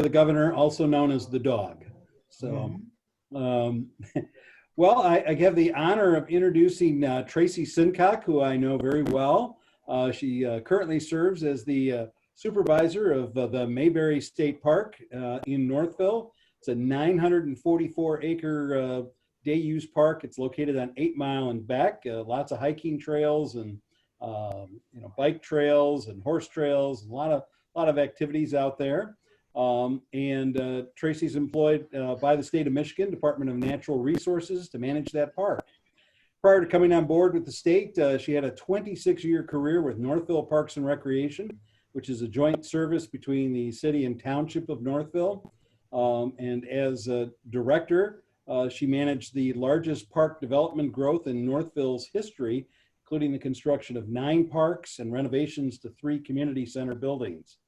the governor, also known as the dog. So, well, I have the honor of introducing Traci Sincock, who I know very well. She currently serves as the supervisor of the Maybury State Park in Northville. It's a 944-acre day-use park. It's located on 8 Mile and Beck. Lots of hiking trails and bike trails and horse trails. A lot of activities out there. Traci's employed by the state of Michigan Department of Natural Resources to manage that park. Prior to coming on board with the state, she had a 26-year career with Northville Parks and Recreation, which is a joint service between the city and township of Northville. And as a director, she managed the largest park development growth in Northville's history, including the construction of 9 parks and renovations to 3 community center buildings.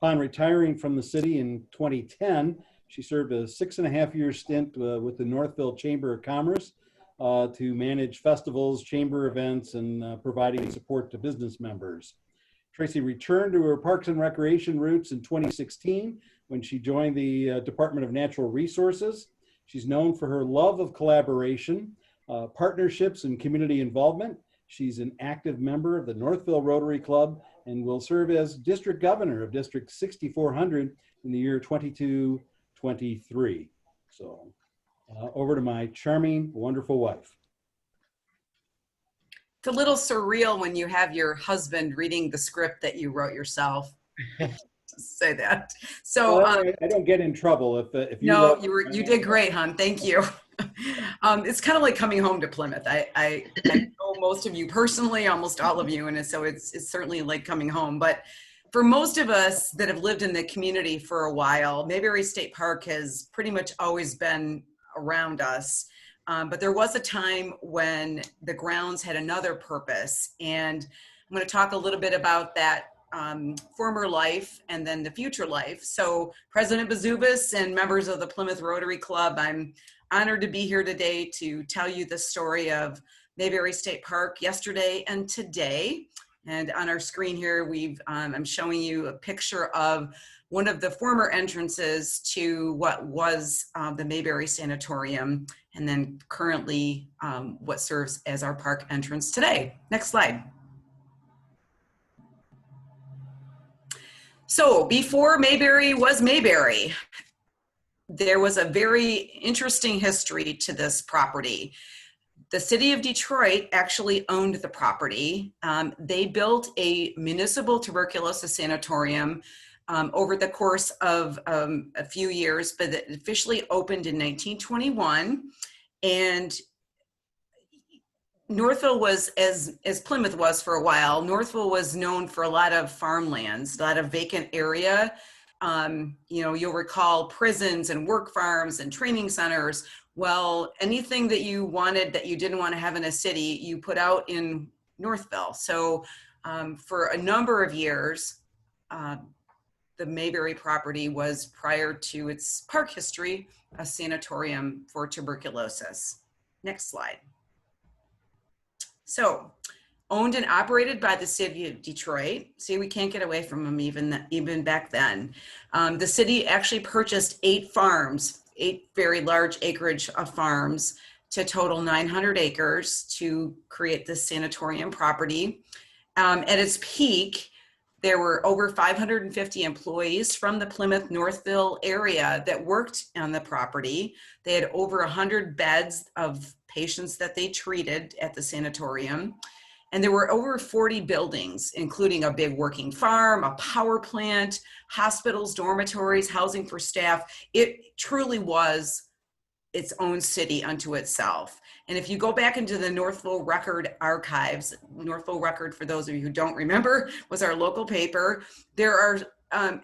Upon retiring from the city in 2010, she served a 6.5-year stint with the Northville Chamber of Commerce to manage festivals, chamber events, and providing support to business members. Traci returned to her Parks and Recreation roots in 2016 when she joined the Department of Natural Resources. She's known for her love of collaboration, partnerships, and community involvement. She's an active member of the Northville Rotary Club and will serve as district governor of District 6400 in the year 22-23. So over to my charming, wonderful wife. It's a little surreal when you have your husband reading the script that you wrote yourself. Say that. So well, I don't get in trouble if you. No, you did great, hon. Thank you. It's kind of like coming home to Plymouth. I know most of you personally, almost all of you, and so it's certainly like coming home. But for most of us that have lived in the community for a while, Maybury State Park has pretty much always been around us. But there was a time when the grounds had another purpose, and I'm going to talk a little bit about that former life and then the future life. So President Bazubis and members of the Plymouth Rotary Club, I'm honored to be here today to tell you the story of Maybury State Park yesterday and today. And on our screen here, I'm showing you a picture of one of the former entrances to what was the Maybury Sanatorium, and then currently what serves as our park entrance today. Next slide. So before Maybury was Maybury, there was a very interesting history to this property. The city of Detroit actually owned the property. They built a municipal tuberculosis sanatorium over the course of a few years, but it officially opened in 1921. And Northville was, as Plymouth was for a while, Northville was known for a lot of farmlands, a lot of vacant area. You'll recall prisons and work farms and training centers. Well, anything that you wanted that you didn't want to have in a city, you put out in Northville. So for a number of years, the Maybury property was, prior to its park history, a sanatorium for tuberculosis. Next slide. So, owned and operated by the city of Detroit. See, we can't get away from them even back then. The city actually purchased 8 farms, 8 very large acreage of farms, to total 900 acres to create this sanatorium property. At its peak, there were over 550 employees from the Plymouth Northville area that worked on the property. They had over 100 beds of patients that they treated at the sanatorium. And there were over 40 buildings, including a big working farm, a power plant, hospitals, dormitories, housing for staff. It truly was its own city unto itself. And if you go back into the Northville Record archives, Northville Record, for those of you who don't remember, was our local paper. There are,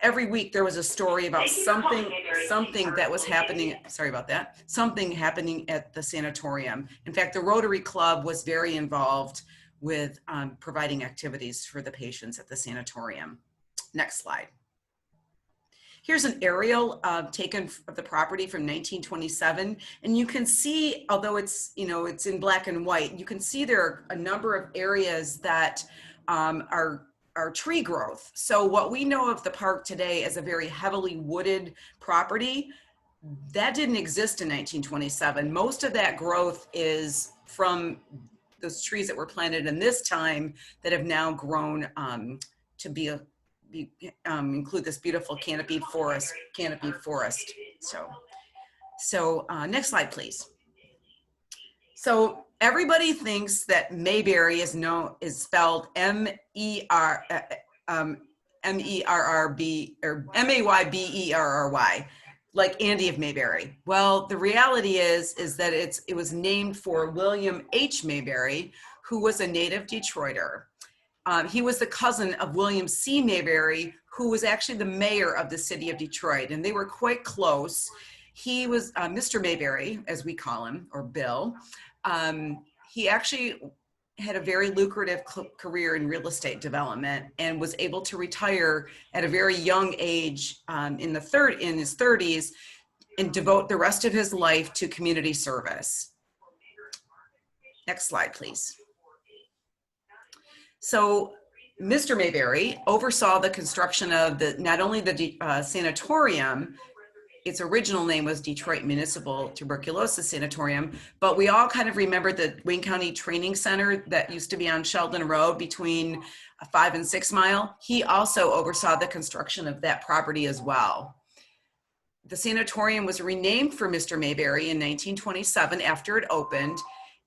every week there was a story about something that was happening, sorry about that, something happening at the sanatorium. In fact, the Rotary Club was very involved with providing activities for the patients at the sanatorium. Next slide. Here's an aerial taken of the property from 1927. And you can see, although it's in black and white, you can see there are a number of areas that are our tree growth. So what we know of the park today as a very heavily wooded property, that didn't exist in 1927. Most of that growth is from those trees that were planted in this time that have now grown to include this beautiful canopied forest. So next slide, please. So everybody thinks that Maybury is spelled M-E-R-R-B or M-A-Y-B-E-R-R-Y, like Andy of Maybury. Well, the reality is that it was named for William H. Maybury, who was a native Detroiter. He was the cousin of William C. Maybury, who was actually the mayor of the city of Detroit, and they were quite close. He was Mr. Maybury, as we call him, or Bill. He actually had a very lucrative career in real estate development and was able to retire at a very young age in his 30s and devote the rest of his life to community service. Next slide, please. So Mr. Maybury oversaw the construction of not only the sanatorium. Its original name was Detroit Municipal Tuberculosis Sanatorium, but we all kind of remember the Wayne County Training Center that used to be on Sheldon Road between 5 and 6 Mile. He also oversaw the construction of that property as well. The sanatorium was renamed for Mr. Maybury in 1927 after it opened,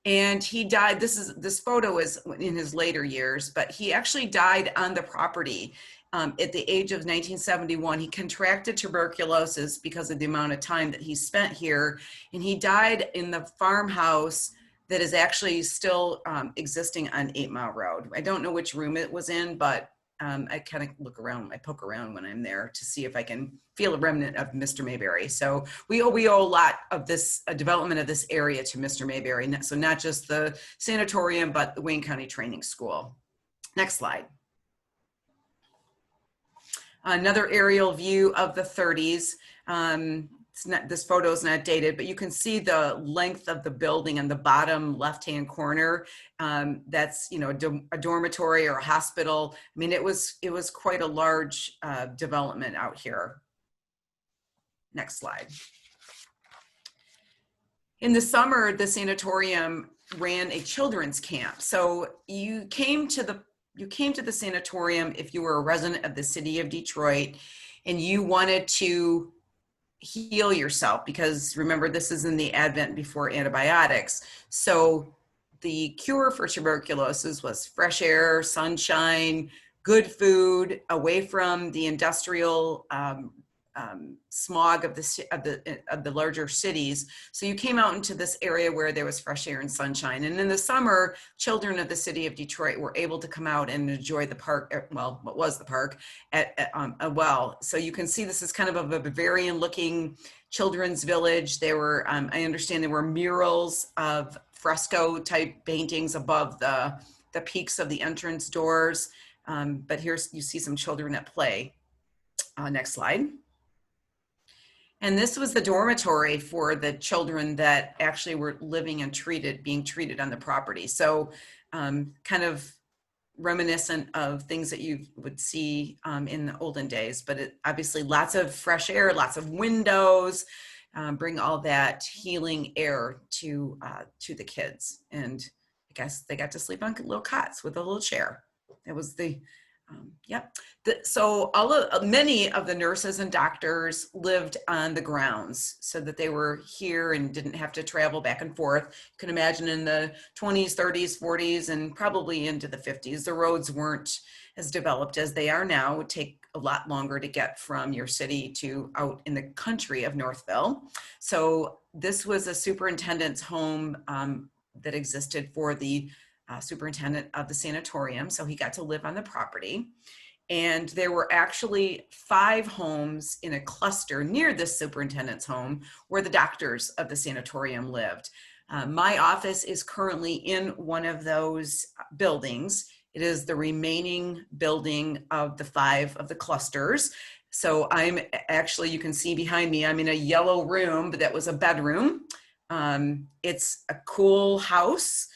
and he died. This photo is in his later years, but he actually died on the property. At the age of 1971, he contracted tuberculosis because of the amount of time that he spent here, and he died in the farmhouse that is actually still existing on 8 Mile Road. I don't know which room it was in, but I kind of look around, I poke around when I'm there to see if I can feel a remnant of Mr. Maybury. So we owe a lot of this development of this area to Mr. Maybury. So not just the sanatorium, but the Wayne County Training School. Next slide. Another aerial view of the 30s. This photo is not dated, but you can see the length of the building in the bottom left-hand corner. That's a dormitory or a hospital. I mean, it was quite a large development out here. Next slide. In the summer, the sanatorium ran a children's camp. So you came to the sanatorium if you were a resident of the city of Detroit and you wanted to heal yourself, because remember, this is in the advent before antibiotics. So the cure for tuberculosis was fresh air, sunshine, good food, away from the industrial smog of the larger cities. So you came out into this area where there was fresh air and sunshine. And in the summer, children of the city of Detroit were able to come out and enjoy the park, well, what was the park, well. So you can see this is kind of a Bavarian looking children's village. There were, I understand there were murals of fresco type paintings above the peaks of the entrance doors. But here's, you see some children at play. Next slide. And this was the dormitory for the children that actually were living and being treated on the property. So kind of reminiscent of things that you would see in the olden days, but obviously lots of fresh air, lots of windows, bring all that healing air to the kids. And I guess they got to sleep on little cots with a little chair. That was the yep. So many of the nurses and doctors lived on the grounds so that they were here and didn't have to travel back and forth. You can imagine in the 20s, 30s, 40s, and probably into the 50s, the roads weren't as developed as they are now. It would take a lot longer to get from your city to out in the country of Northville. So this was a superintendent's home that existed for the superintendent of the sanatorium. So he got to live on the property. And there were actually 5 homes in a cluster near this superintendent's home where the doctors of the sanatorium lived. My office is currently in one of those buildings. It is the remaining building of the 5 of the clusters. So I'm actually, you can see behind me, I'm in a yellow room, but that was a bedroom. It's a cool house.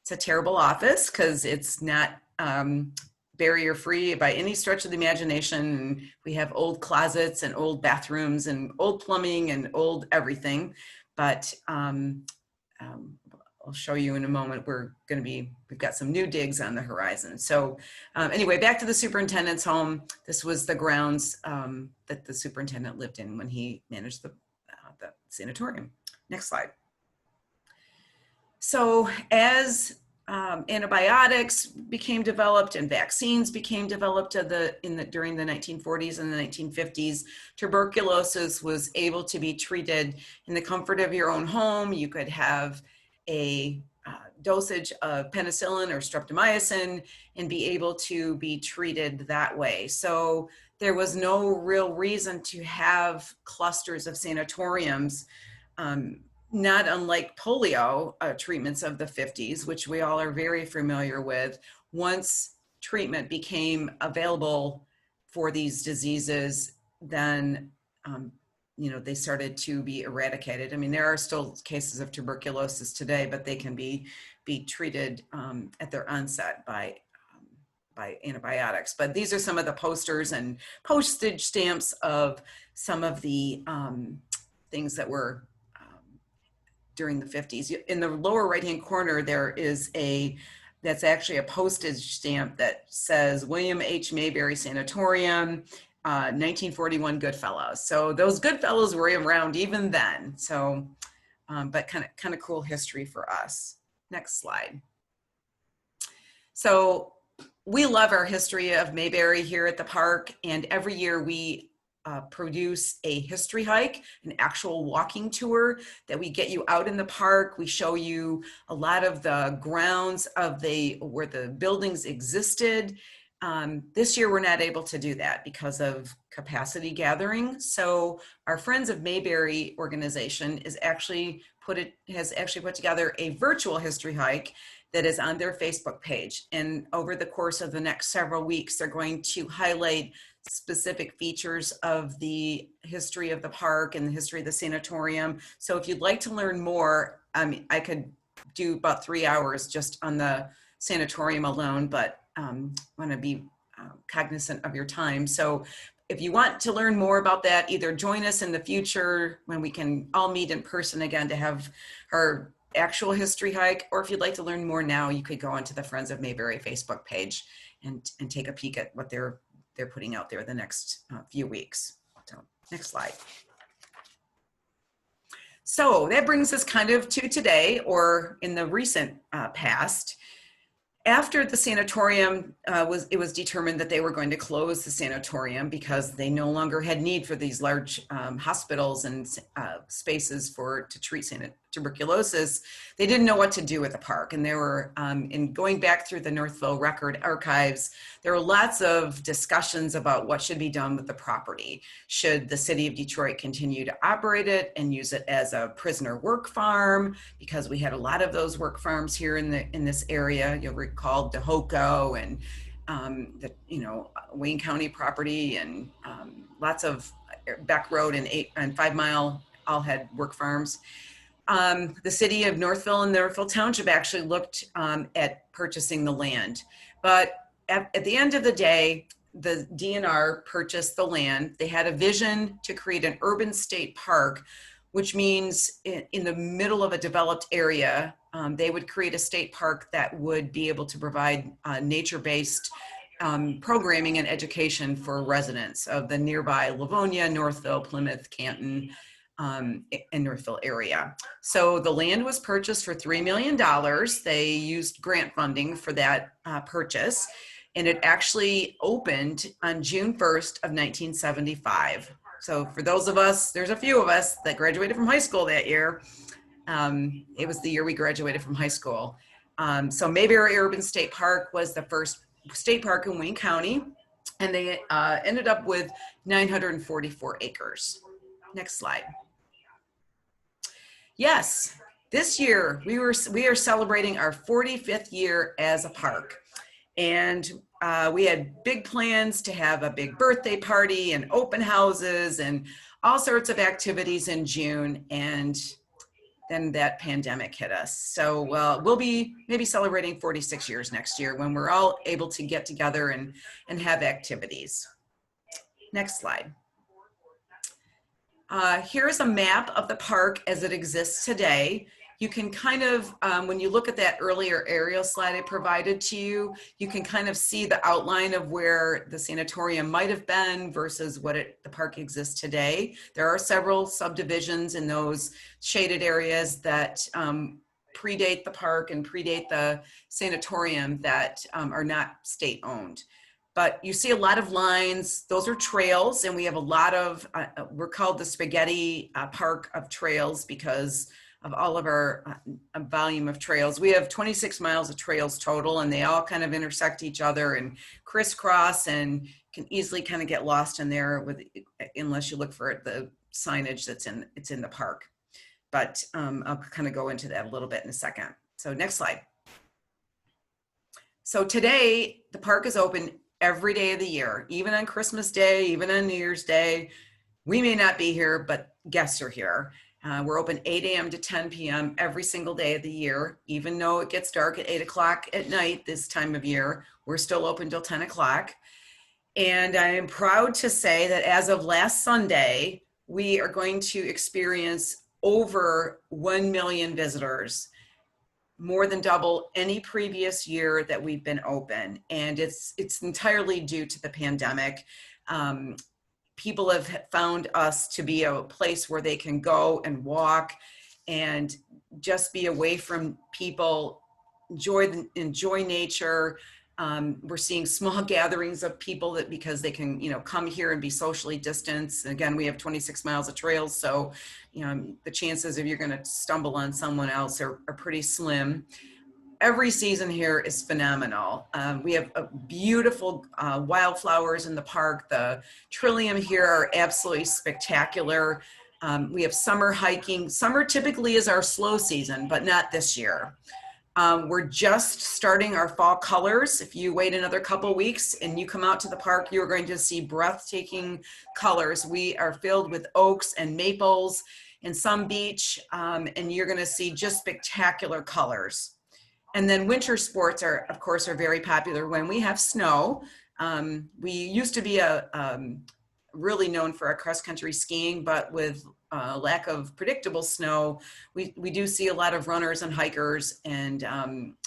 It's a terrible office because it's not barrier free by any stretch of the imagination. And we have old closets and old bathrooms and old plumbing and old everything. But I'll show you in a moment. We've got some new digs on the horizon. So anyway, back to the superintendent's home. This was the grounds that the superintendent lived in when he managed the sanatorium. Next slide. So as antibiotics became developed and vaccines became developed during the 1940s and the 1950s, tuberculosis was able to be treated in the comfort of your own home. You could have a dosage of penicillin or streptomycin and be able to be treated that way. So there was no real reason to have clusters of sanatoriums, not unlike polio treatments of the 50s, which we all are very familiar with. Once treatment became available for these diseases, then they started to be eradicated. I mean, there are still cases of tuberculosis today, but they can be treated at their onset by antibiotics. But these are some of the posters and postage stamps of some of the things that were during the 50s. In the lower right-hand corner, that's actually a postage stamp that says William H. Maybury Sanatorium, 1941 Goodfellows. So those Goodfellows were around even then. So, but kind of cool history for us. Next slide. So we love our history of Maybury here at the park, and every year we produce a history hike, an actual walking tour that we get you out in the park. We show you a lot of the grounds of where the buildings existed. This year we're not able to do that because of capacity gathering. So our Friends of Maybury organization has actually put together a virtual history hike that is on their Facebook page. And over the course of the next several weeks, they're going to highlight specific features of the history of the park and the history of the sanatorium. So if you'd like to learn more, I could do about 3 hours just on the sanatorium alone, but want to be cognizant of your time. So if you want to learn more about that, either join us in the future when we can all meet in person again to have our actual history hike, or if you'd like to learn more now, you could go onto the Friends of Maybury Facebook page and take a peek at what they're putting out there the next few weeks. So next slide. So that brings us kind of to today, or in the recent past. After the sanatorium it was determined that they were going to close the sanatorium because they no longer had need for these large hospitals and spaces to treat tuberculosis. They didn't know what to do with the park, and there were in going back through the Northville Record archives, there were lots of discussions about what should be done with the property. Should the city of Detroit continue to operate it and use it as a prisoner work farm, because we had a lot of those work farms here in this area. You'll recall DeHoco and the Wayne County property, and lots of Beck Road and 5 Mile all had work farms. The city of Northville and Northville Township actually looked at purchasing the land, but at the end of the day, the DNR purchased the land. They had a vision to create an urban state park, which means in the middle of a developed area, they would create a state park that would be able to provide nature-based programming and education for residents of the nearby Livonia, Northville, Plymouth, Canton, and Northville area. So the land was purchased for $3 million. They used grant funding for that purchase, and it actually opened on June 1st of 1975. So for those of us, there's a few of us that graduated from high school that year. It was the year we graduated from high school. So Maybury Urban State Park was the first state park in Wayne County, and they ended up with 944 acres. Next slide. Yes, this year we are celebrating our 45th year as a park, and we had big plans to have a big birthday party and open houses and all sorts of activities in June, and then that pandemic hit us. So we'll be maybe celebrating 46 years next year when we're all able to get together and have activities. Next slide. Here's a map of the park as it exists today. You can kind of, when you look at that earlier aerial slide I provided to you, you can kind of see the outline of where the sanatorium might have been versus what the park exists today. There are several subdivisions in those shaded areas that predate the park and predate the sanatorium that are not state owned. But you see a lot of lines, those are trails, and we have a lot of, we're called the spaghetti park of trails because of all of our volume of trails. We have 26 miles of trails total, and they all kind of intersect each other and crisscross and can easily kind of get lost in there with, unless you look for the signage it's in the park. But I'll kind of go into that a little bit in a second. So next slide. So today, the park is open every day of the year, even on Christmas Day, even on New Year's Day. We may not be here, but guests are here. We're open 8 a.m. to 10 p.m. every single day of the year. Even though it gets dark at 8 o'clock at night this time of year, we're still open till 10 o'clock. And I am proud to say that as of last Sunday, we are going to experience over 1 million visitors, more than double any previous year that we've been open. And it's entirely due to the pandemic. People have found us to be a place where they can go and walk and just be away from people, enjoy nature. We're seeing small gatherings of people that because they can, come here and be socially distanced. And again, we have 26 miles of trails, so the chances of you're going to stumble on someone else are pretty slim. Every season here is phenomenal. We have beautiful wildflowers in the park. The trillium here are absolutely spectacular. We have summer hiking. Summer typically is our slow season, but not this year. We're just starting our fall colors. If you wait another couple weeks and you come out to the park, you're going to see breathtaking colors. We are filled with oaks and maples and some beech, and you're going to see just spectacular colors. And then winter sports are, of course, very popular when we have snow. We used to be really known for our cross-country skiing, but with lack of predictable snow, we do see a lot of runners and hikers and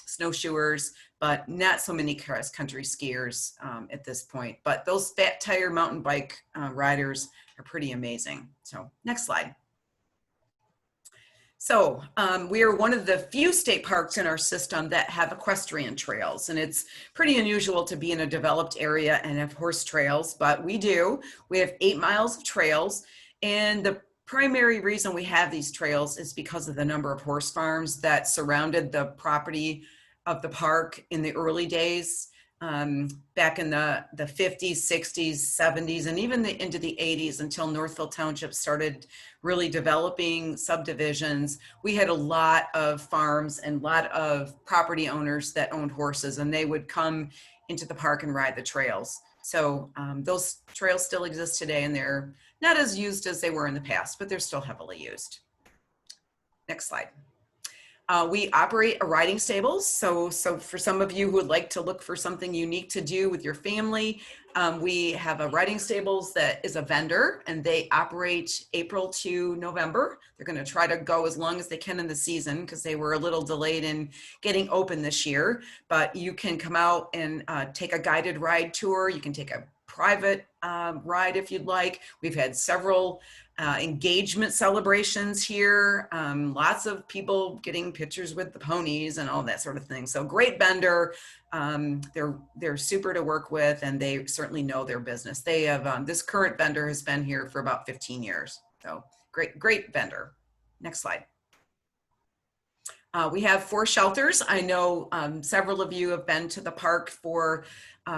snowshoers, but not so many cross-country skiers at this point. But those fat tire mountain bike riders are pretty amazing. So next slide. So we are one of the few state parks in our system that have equestrian trails, and it's pretty unusual to be in a developed area and have horse trails, but we do. We have 8 miles of trails, and the primary reason we have these trails is because of the number of horse farms that surrounded the property of the park in the early days. Back in the 50s, 60s, 70s, and even into the 80s until Northville Township started really developing subdivisions. We had a lot of farms and a lot of property owners that owned horses, and they would come into the park and ride the trails. So those trails still exist today, and they're not as used as they were in the past, but they're still heavily used. Next slide. We operate a riding stables. So for some of you who would like to look for something unique to do with your family, we have a riding stables that is a vendor, and they operate April to November. They're going to try to go as long as they can in the season because they were a little delayed in getting open this year. But you can come out and take a guided ride tour. You can take a private ride if you'd like. We've had several engagement celebrations here. Lots of people getting pictures with the ponies and all that sort of thing. So great vendor. They're super to work with, and they certainly know their business. They have this current vendor has been here for about 15 years. So great vendor. Next slide. We have 4 shelters. I know several of you have been to the park for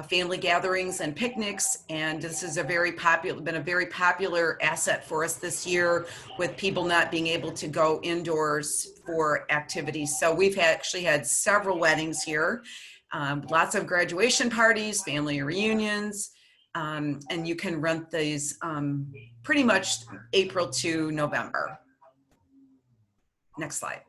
family gatherings and picnics, and this is been a very popular asset for us this year with people not being able to go indoors for activities. So we've actually had several weddings here, lots of graduation parties, family reunions, and you can rent these pretty much April to November. Next slide.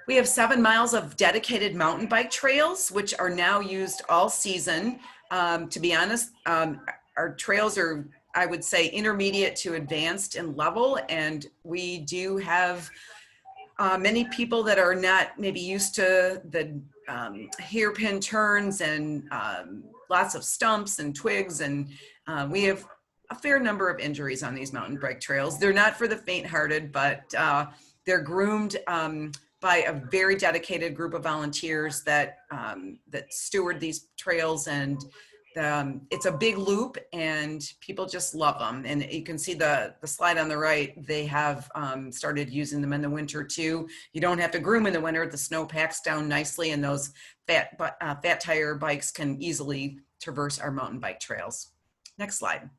We have 7 miles of dedicated mountain bike trails, which are now used all season. To be honest, our trails are, I would say, intermediate to advanced in level, and we do have many people that are not maybe used to the hairpin turns and lots of stumps and twigs, and we have a fair number of injuries on these mountain bike trails. They're not for the faint-hearted, but they're groomed by a very dedicated group of volunteers that that steward these trails, and it's a big loop and people just love them. And you can see the slide on the right, they have started using them in the winter too. You don't have to groom in the winter. The snow packs down nicely, and those fat tire bikes can easily traverse our mountain bike trails. Next slide.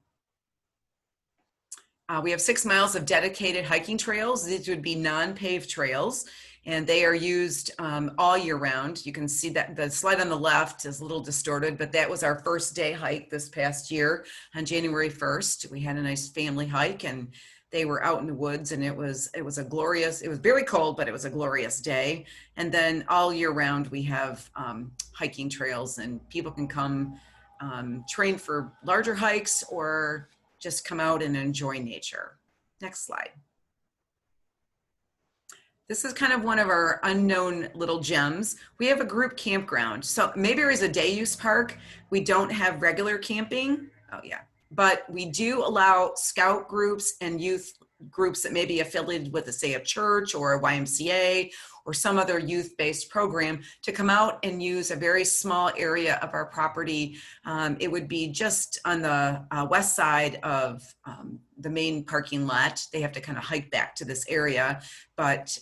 We have 6 miles of dedicated hiking trails. These would be non-paved trails, and they are used all year round. You can see that the slide on the left is a little distorted, but that was our first day hike this past year on January 1st. We had a nice family hike, and they were out in the woods, and it was a glorious, it was very cold, but it was a glorious day. And then all year round, we have hiking trails, and people can come train for larger hikes or just come out and enjoy nature. Next slide. This is kind of one of our unknown little gems. We have a group campground. So Maybury is a day use park. We don't have regular camping. Oh yeah. But we do allow scout groups and youth groups that may be affiliated with, say, a church or a YMCA or some other youth-based program to come out and use a very small area of our property. It would be just on the west side of the main parking lot. They have to kind of hike back to this area. But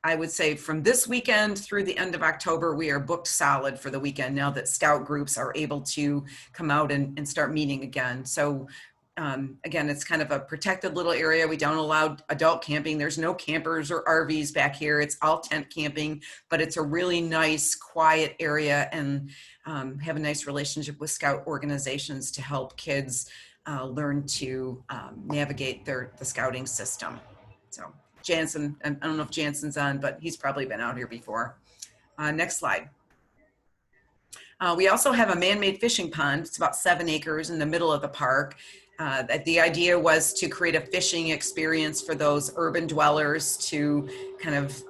I would say from this weekend through the end of October, we are booked solid for the weekend now that scout groups are able to come out and start meeting again. So again, it's kind of a protected little area. We don't allow adult camping. There's no campers or RVs back here. It's all tent camping, but it's a really nice, quiet area, and have a nice relationship with scout organizations to help kids learn to navigate the scouting system. So Jansen, I don't know if Jansen's on, but he's probably been out here before. Next slide. We also have a man-made fishing pond. It's about 7 acres in the middle of the park. The idea was to create a fishing experience for those urban dwellers to kind of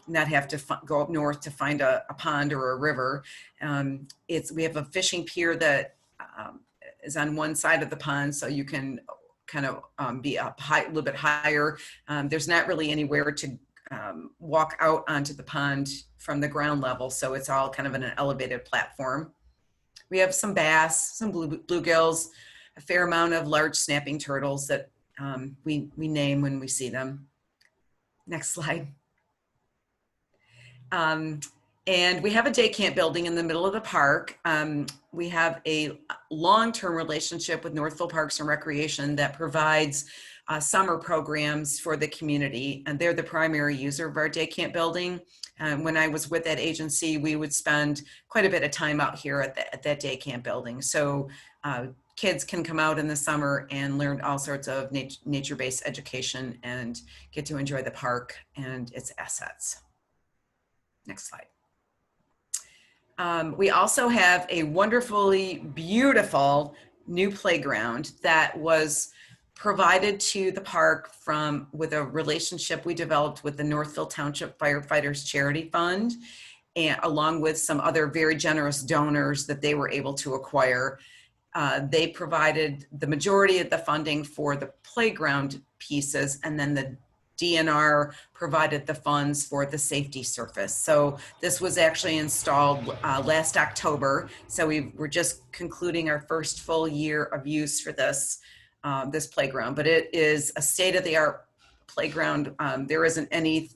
not have to go up north to find a pond or a river. We have a fishing pier that is on one side of the pond, so you can kind of be up high, a little bit higher. There's not really anywhere to walk out onto the pond from the ground level, so it's all kind of in an elevated platform. We have some bass, some bluegills, a fair amount of large snapping turtles that we name when we see them. Next slide. And we have a day camp building in the middle of the park. We have a long-term relationship with Northville Parks and Recreation that provides summer programs for the community, and they're the primary user of our day camp building. When I was with that agency, we would spend quite a bit of time out here at that day camp building. So kids can come out in the summer and learn all sorts of nature-based education and get to enjoy the park and its assets. Next slide. We also have a wonderfully beautiful new playground that was provided to the park with a relationship we developed with the Northville Township Firefighters Charity Fund, and along with some other very generous donors that they were able to acquire. They provided the majority of the funding for the playground pieces, and then the DNR provided the funds for the safety surface. So this was actually installed last October. So we're just concluding our first full year of use for this playground, but it is a state-of-the-art playground. There isn't any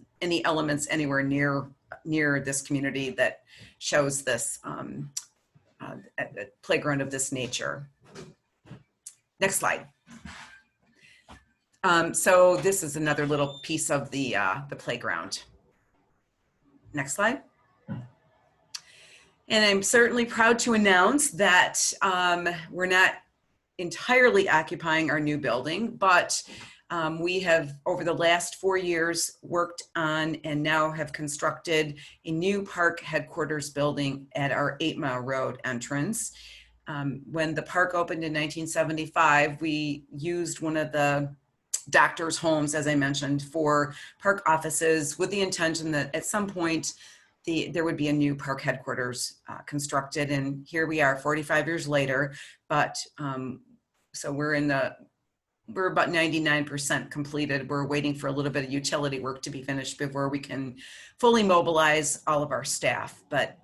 elements anywhere near this community that shows this a playground of this nature. Next slide. So this is another little piece of the playground. Next slide. And I'm certainly proud to announce that we're not entirely occupying our new building, but We have, over the last 4 years, worked on and now have constructed a new park headquarters building at our 8 Mile Road entrance. When the park opened in 1975, we used one of the doctors' homes, as I mentioned, for park offices with the intention that at some point there would be a new park headquarters constructed. And here we are 45 years later, but so we're about 99% completed. We're waiting for a little bit of utility work to be finished before we can fully mobilize all of our staff. But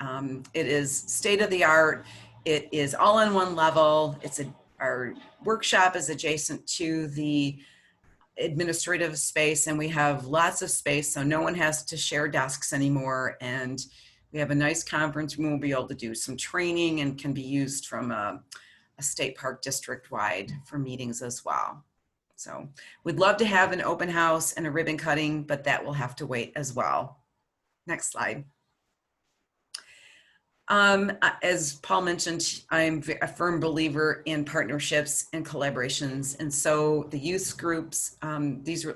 it is state of the art. It is all on one level. Our workshop is adjacent to the administrative space, and we have lots of space, so no one has to share desks anymore. And we have a nice conference room. We'll be able to do some training and can be used from a state park district wide for meetings as well. So we'd love to have an open house and a ribbon cutting, but that will have to wait as well. Next slide. As Paul mentioned, I'm a firm believer in partnerships and collaborations. And so the youth groups,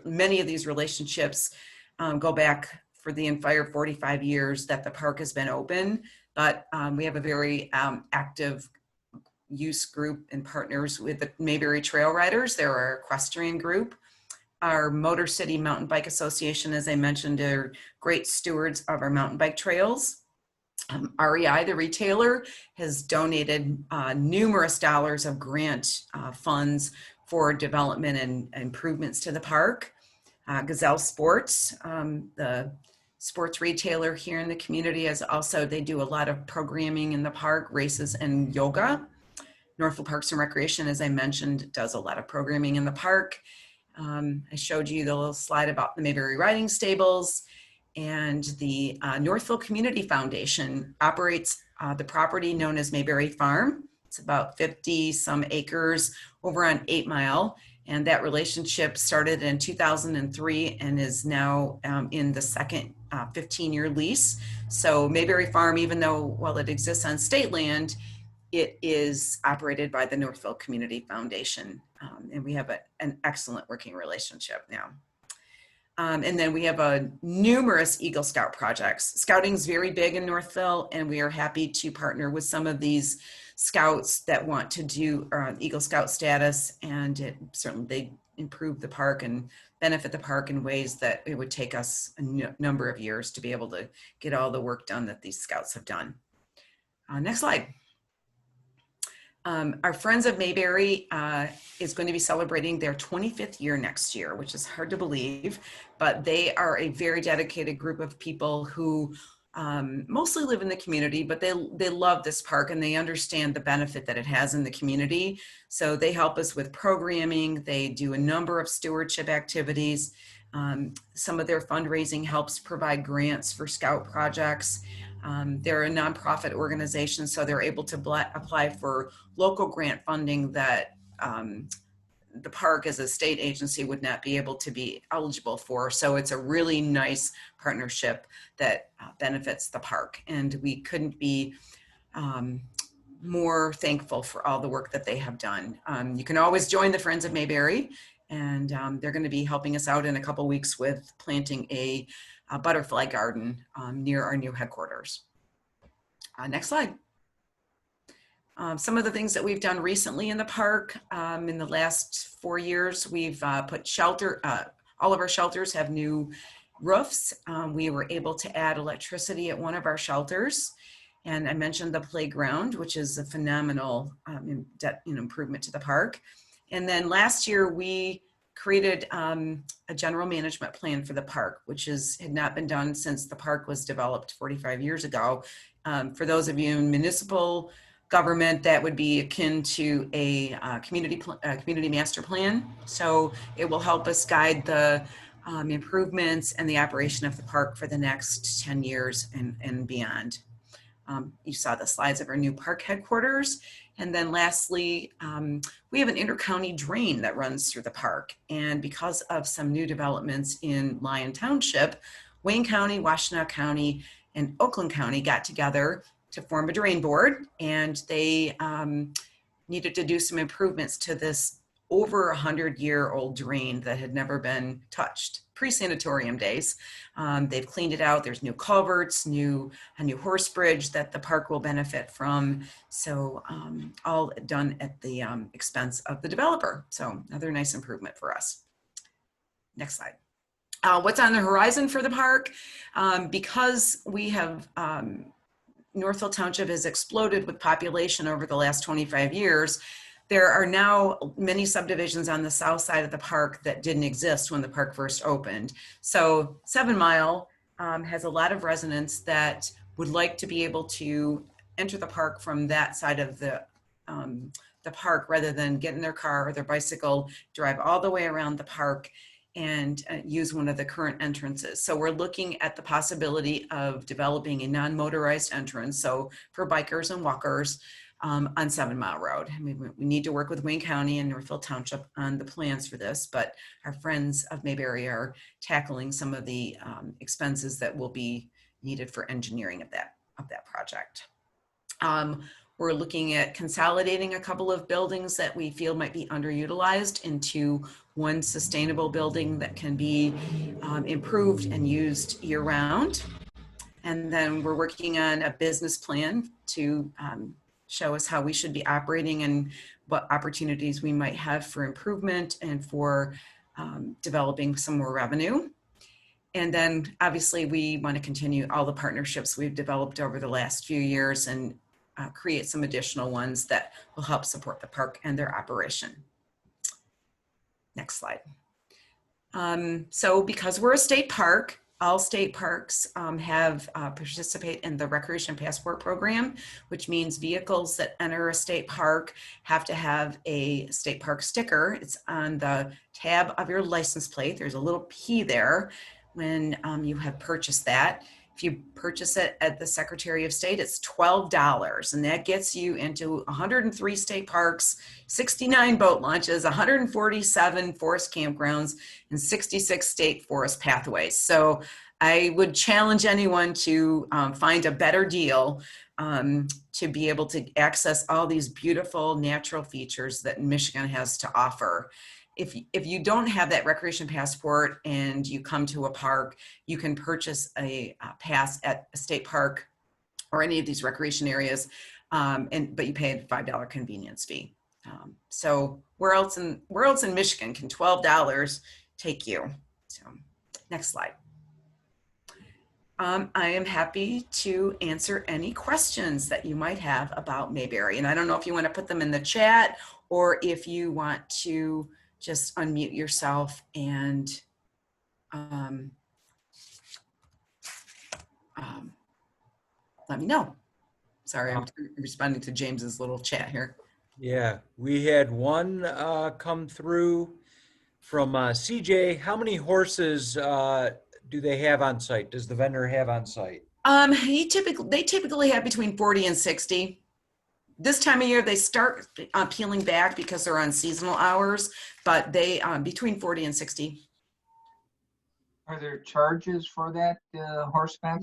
many of these relationships go back for the entire 45 years that the park has been open. But we have a very active youth group and partners with the Maybury Trail Riders. They're our equestrian group. Our Motor City Mountain Bike Association, as I mentioned, are great stewards of our mountain bike trails. REI, the retailer, has donated numerous dollars of grant funds for development and improvements to the park. Gazelle Sports, the sports retailer here in the community, they do a lot of programming in the park, races and yoga. Northfield Parks and Recreation, as I mentioned, does a lot of programming in the park. I showed you the little slide about the Maybury Riding Stables. And the Northfield Community Foundation operates the property known as Maybury Farm. It's about 50 some acres over on 8 Mile. And that relationship started in 2003 and is now in the second 15-year lease. So Maybury Farm, even though, while it exists on state land, it is operated by the Northfield Community Foundation. And we have an excellent working relationship now. And then we have numerous Eagle Scout projects. Scouting is very big in Northville, and we are happy to partner with some of these scouts that want to do Eagle Scout status, and certainly they improve the park and benefit the park in ways that it would take us a number of years to be able to get all the work done that these scouts have done. Next slide. Our Friends of Maybury is going to be celebrating their 25th year next year, which is hard to believe, but they are a very dedicated group of people who mostly live in the community, but they love this park and they understand the benefit that it has in the community. So they help us with programming. They do a number of stewardship activities. Some of their fundraising helps provide grants for scout projects. They're a nonprofit organization, so they're able to apply for local grant funding that the park as a state agency would not be able to be eligible for. So it's a really nice partnership that benefits the park. And we couldn't be more thankful for all the work that they have done. You can always join the Friends of Maybury, and they're going to be helping us out in a couple weeks with planting a butterfly garden near our new headquarters. Next slide. Some of the things that we've done recently in the park, in the last 4 years, we've put shelter, all of our shelters have new roofs. We were able to add electricity at one of our shelters. And I mentioned the playground, which is a phenomenal improvement to the park. And then last year we created a general management plan for the park, which had not been done since the park was developed 45 years ago. For those of you in municipal government, that would be akin to a community master plan. So it will help us guide the improvements and the operation of the park for the next 10 years and beyond. You saw the slides of our new park headquarters. And then lastly, we have an intercounty drain that runs through the park. And because of some new developments in Lyon Township, Wayne County, Washtenaw County, and Oakland County got together to form a drain board. And they needed to do some improvements to this over 100-year-old drain that had never been touched, pre-sanatorium days. They've cleaned it out. There's new culverts, a new horse bridge that the park will benefit from. So all done at the expense of the developer. So another nice improvement for us. Next slide. What's on the horizon for the park? Because we have Northville Township has exploded with population over the last 25 years. There are now many subdivisions on the south side of the park that didn't exist when the park first opened. So 7 Mile has a lot of residents that would like to be able to enter the park from that side of the park rather than get in their car or their bicycle, drive all the way around the park and use one of the current entrances. So we're looking at the possibility of developing a non-motorized entrance. So for bikers and walkers on 7 Mile Road. I mean, we need to work with Wayne County and Northville Township on the plans for this, but our friends of Maybury are tackling some of the expenses that will be needed for engineering of that project. We're looking at consolidating a couple of buildings that we feel might be underutilized into one sustainable building that can be improved and used year round. And then we're working on a business plan to show us how we should be operating and what opportunities we might have for improvement and for developing some more revenue. And then obviously we want to continue all the partnerships we've developed over the last few years and create some additional ones that will help support the park and their operation. Next slide. So because we're a state park, all state parks participate in the Recreation Passport Program, which means vehicles that enter a state park have to have a state park sticker. It's on the tab of your license plate. There's a little P there when you have purchased that. If you purchase it at the Secretary of State, it's $12, and that gets you into 103 state parks, 69 boat launches, 147 forest campgrounds, and 66 state forest pathways. So I would challenge anyone to find a better deal to be able to access all these beautiful natural features that Michigan has to offer. If you don't have that recreation passport and you come to a park, you can purchase a pass at a state park or any of these recreation areas, but you pay a $5 convenience fee. So where else in Michigan can $12 take you? So next slide. I am happy to answer any questions that you might have about Maybury. And I don't know if you want to put them in the chat or if you want to just unmute yourself and let me know. Sorry, I'm responding to James's little chat here. Yeah, we had one come through from CJ. How many horses do they have on site? Does the vendor have on site? They typically have between 40 and 60. This time of year, they start peeling back because they're on seasonal hours, but they between 40 and 60. Are there charges for that horseback?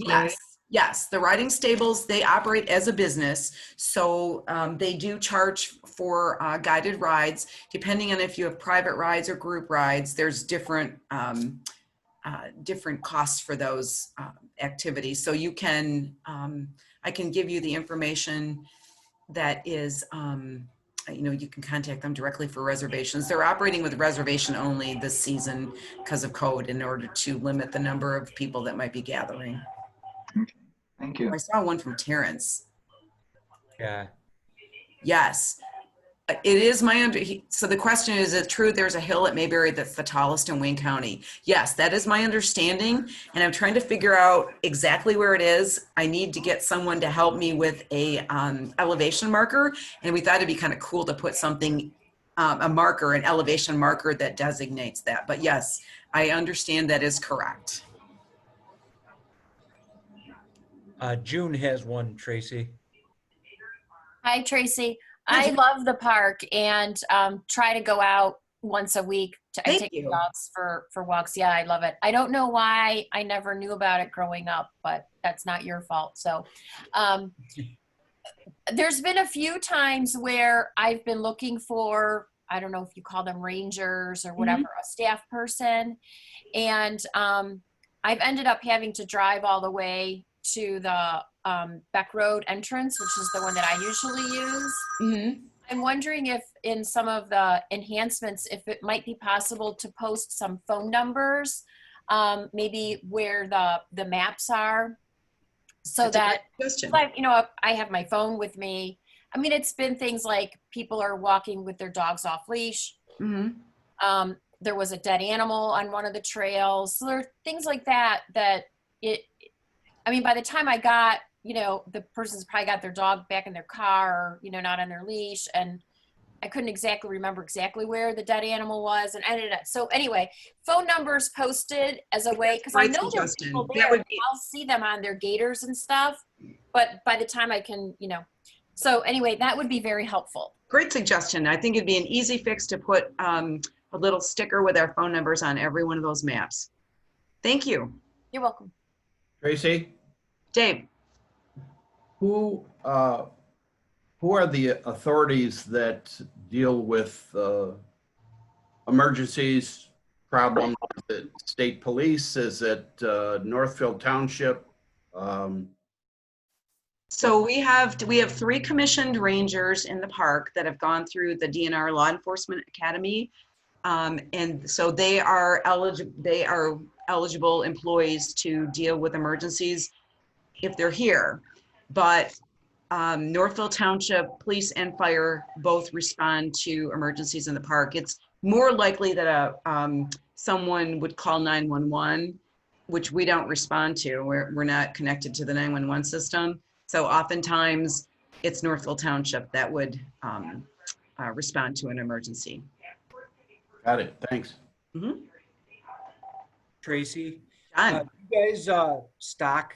Yes. The riding stables, they operate as a business. So they do charge for guided rides. Depending on if you have private rides or group rides, there's different costs for those activities. So you can, I can give you the information that is, you can contact them directly for reservations. They're operating with reservation only this season because of code in order to limit the number of people that might be gathering. Okay. Thank you. I saw one from Terrence. Yeah. Yes. It is so the question is it true there's a hill at Maybury that's the tallest in Wayne County? Yes, that is my understanding. And I'm trying to figure out exactly where it is. I need to get someone to help me with a elevation marker. And we thought it'd be kind of cool to put something, an elevation marker that designates that. But yes, I understand that is correct. June has one, Tracy. Hi, Tracy. I love the park and try to go out once a week to take dogs for walks. Yeah, I love it. I don't know why I never knew about it growing up, but that's not your fault. So there's been a few times where I've been looking for I don't know if you call them rangers or whatever, a staff person. And I've ended up having to drive all the way to the Beck Road entrance, which is the one that I usually use. Mm-hmm. I'm wondering if in some of the enhancements, if it might be possible to post some phone numbers, maybe where the maps are, so That's a that, great question. like, you know, I have my phone with me. I mean, it's been things like people are walking with their dogs off leash. Mm-hmm. There was a dead animal on one of the trails. So there are things like that I mean, by the time I got, you know, the person's probably got their dog back in their car, or, you know, not on their leash. And I couldn't exactly remember exactly where the dead animal was, and ended up. So anyway, phone numbers posted as a way, because I Great know there are suggestion. people That there. would be- I'll see them on their gators and stuff, but by the time I can, you know. So anyway, that would be very helpful. Great suggestion. I think it'd be an easy fix to put a little sticker with our phone numbers on every one of those maps. Thank you. You're welcome. Tracy, Dave. who are the authorities that deal with emergencies, problems? Is it state police? Is it Northfield Township? So we have 3 commissioned rangers in the park that have gone through the DNR Law Enforcement Academy. And so they are eligible employees to deal with emergencies if they're here. But Northfield Township Police and Fire both respond to emergencies in the park. It's more likely that someone would call 911, which we don't respond to. We're not connected to the 911 system. So oftentimes it's Northfield Township that would respond to an emergency. Got it. Thanks. Mm-hmm. Tracy, John. you guys stock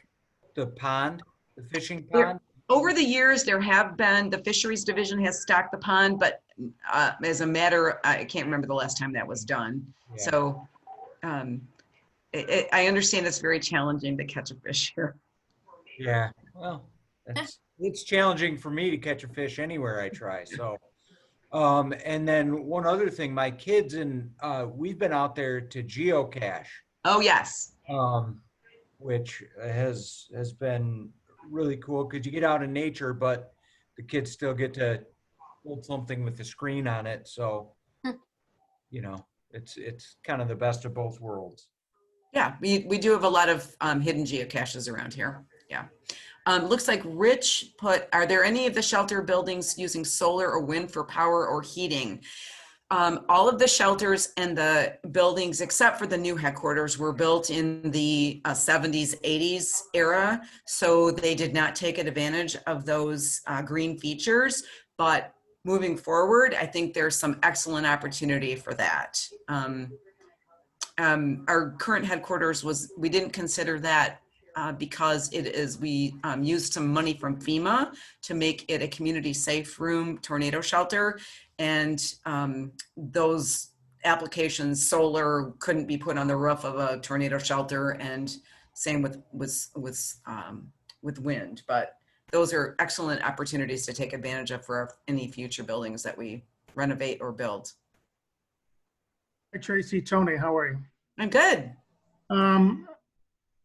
the pond, the fishing pond? Over the years, there have been, the fisheries division has stocked the pond, but as a matter, I can't remember the last time that was done. Yeah. So I understand it's very challenging to catch a fish here. Yeah, well, it's challenging for me to catch a fish anywhere I try. So, and then one other thing, my kids we've been out there to geocache. Oh, yes. Which has been really cool because you get out in nature, but the kids still get to hold something with the screen on it. So, you know, it's kind of the best of both worlds. Yeah, we do have a lot of hidden geocaches around here. Yeah. Looks like Rich put, are there any of the shelter buildings using solar or wind for power or heating? All of the shelters and the buildings, except for the new headquarters, were built in the 70s, 80s era. So they did not take advantage of those green features. But moving forward, I think there's some excellent opportunity for that. Our current headquarters we didn't consider that because we used some money from FEMA to make it a community safe room tornado shelter. And those applications, solar couldn't be put on the roof of a tornado shelter, and same with wind. But those are excellent opportunities to take advantage of for any future buildings that we renovate or build. Hi, Tracy. Tony, how are you? I'm good.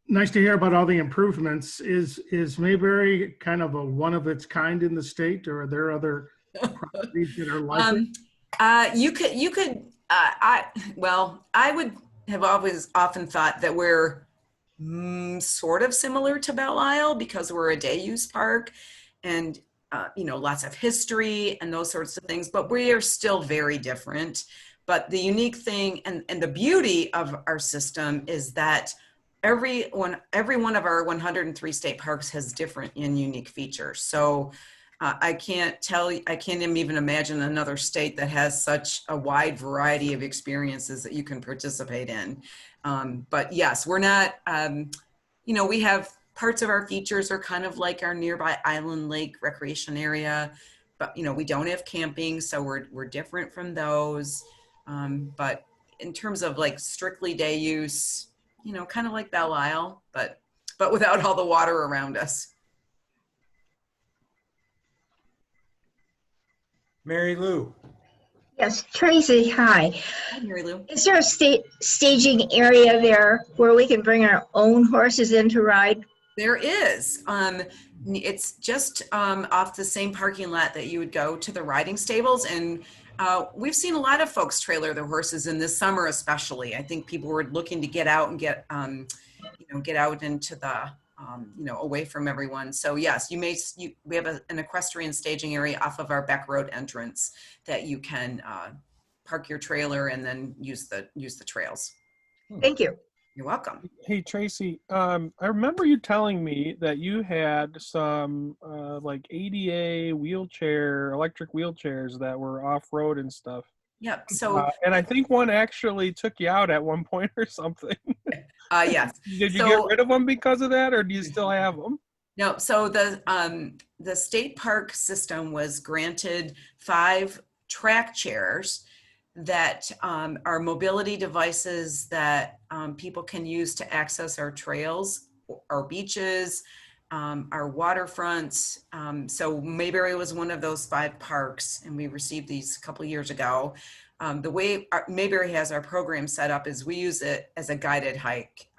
Nice to hear about all the improvements. Is Maybury kind of a one of its kind in the state, or are there other properties that are like it? I would have always often thought that we're sort of similar to Belle Isle because we're a day use park and lots of history and those sorts of things, but we are still very different. But the unique thing and the beauty of our system is that every one of our 103 state parks has different and unique features. So I can't even imagine another state that has such a wide variety of experiences that you can participate in. But yes, we're not, we have parts of our features are kind of like our nearby Island Lake recreation area, but we don't have camping, so we're different from those. But in terms of like strictly day use, kind of like Belle Isle, but without all the water around us. Mary Lou. Yes, Tracy, hi. Hi, Mary Lou. Is there a staging area there where we can bring our own horses in to ride? There is. It's just off the same parking lot that you would go to the riding stables. And we've seen a lot of folks trailer their horses in this summer, especially. I think people were looking to get out and get out into the, away from everyone. So yes, we have an equestrian staging area off of our back road entrance that you can park your trailer and then use the trails. Thank you. You're welcome. Hey, Tracy, I remember you telling me that you had some like ADA electric wheelchairs that were off-road and stuff. Yep. So, and I think one actually took you out at one point or something. yes. Did you get rid of them because of that, or do you still have them? No. So the state park system was granted 5 track chairs that are mobility devices that people can use to access our trails, our beaches, our waterfronts. So Maybury was one of those 5 parks, and we received these a couple of years ago. The way Maybury has our program set up is we use it as a guided hike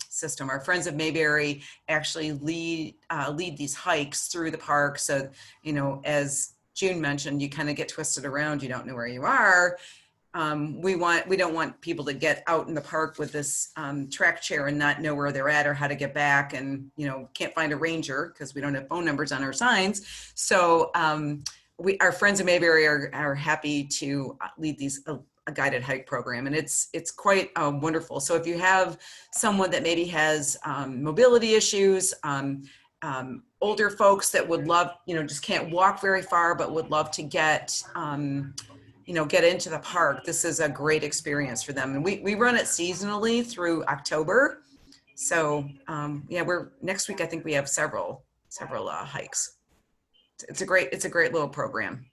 system. Our friends of Maybury actually lead these hikes through the park. So, as June mentioned, you kind of get twisted around. You don't know where you are. We don't want people to get out in the park with this track chair and not know where they're at or how to get back, and can't find a ranger because we don't have phone numbers on our signs. So our friends in Maybury are happy to lead a guided hike program, and it's quite wonderful. So if you have someone that maybe has mobility issues, older folks that would love, just can't walk very far but would love to get get into the park, this is a great experience for them. And we run it seasonally through October. So next week I think we have several hikes. It's a great little program.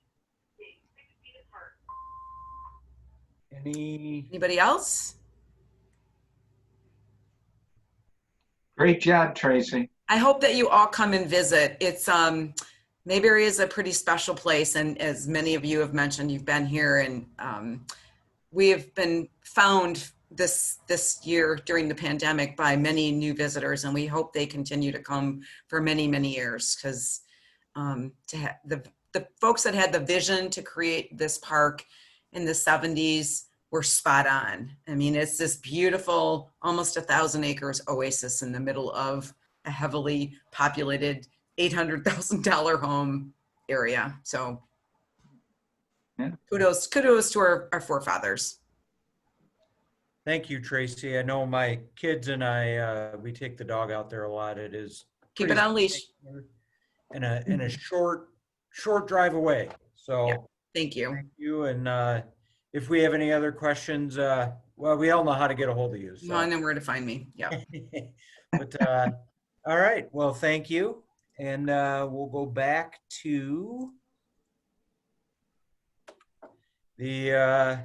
Anybody else? Great job, Tracy. I hope that you all come and visit. It's Maybury is a pretty special place, and as many of you have mentioned, you've been here, and we have been found this year during the pandemic by many new visitors, and we hope they continue to come for many, many years, because the folks that had the vision to create this park in the 70s were spot on. I mean, it's this beautiful, almost 1,000 acres oasis in the middle of a heavily populated $800,000 home area. So yeah. Kudos to our forefathers. Thank you, Tracy. I know my kids and I, we take the dog out there a lot. It is Keep it on leash. in a short drive away. So yeah, thank you. Thank you. And if we have any other questions, well, we all know how to get a hold of you. So. I know where to find me. Yeah. But all right. Well, thank you. And we'll go back to the,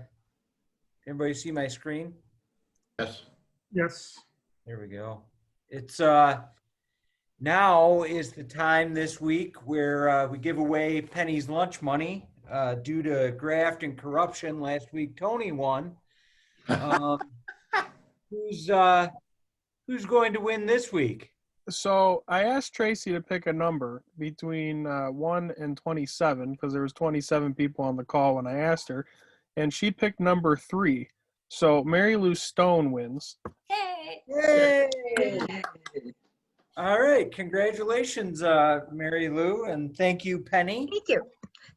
everybody see my screen? Yes. Yes. There we go. It's now is the time this week where we give away Penny's lunch money due to graft and corruption. Last week, Tony won. Who's going to win this week? So I asked Tracy to pick a number between 1 and 27, because there was 27 people on the call when I asked her, and she picked number 3. So Mary Lou Stone wins. Yay! Yay! All right, congratulations, Mary Lou, and thank you, Penny. Thank you.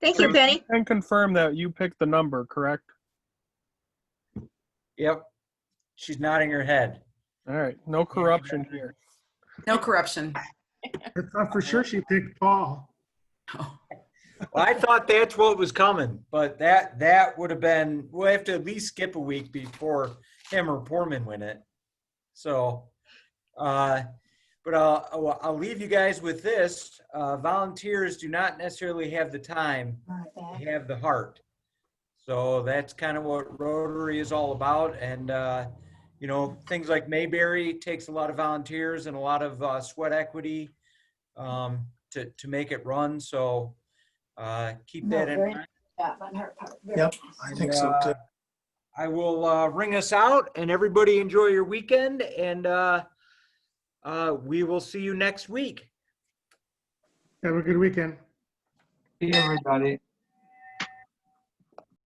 Thank you, Penny. And confirm that you picked the number, correct? Yep, she's nodding her head. All right, no corruption here. No corruption. I thought for sure she picked Paul. Oh. Well, I thought that's what was coming, but that would have been, we'll have to at least skip a week before him or Poorman win it. So, but I'll leave you guys with this. Volunteers do not necessarily have the time, they have the heart. So that's kind of what Rotary is all about. And, you know, things like Maybury takes a lot of volunteers and a lot of sweat equity to make it run. So keep that in mind. Yep, I think so too. I will ring us out, and everybody enjoy your weekend, and we will see you next week. Have a good weekend. See you, everybody.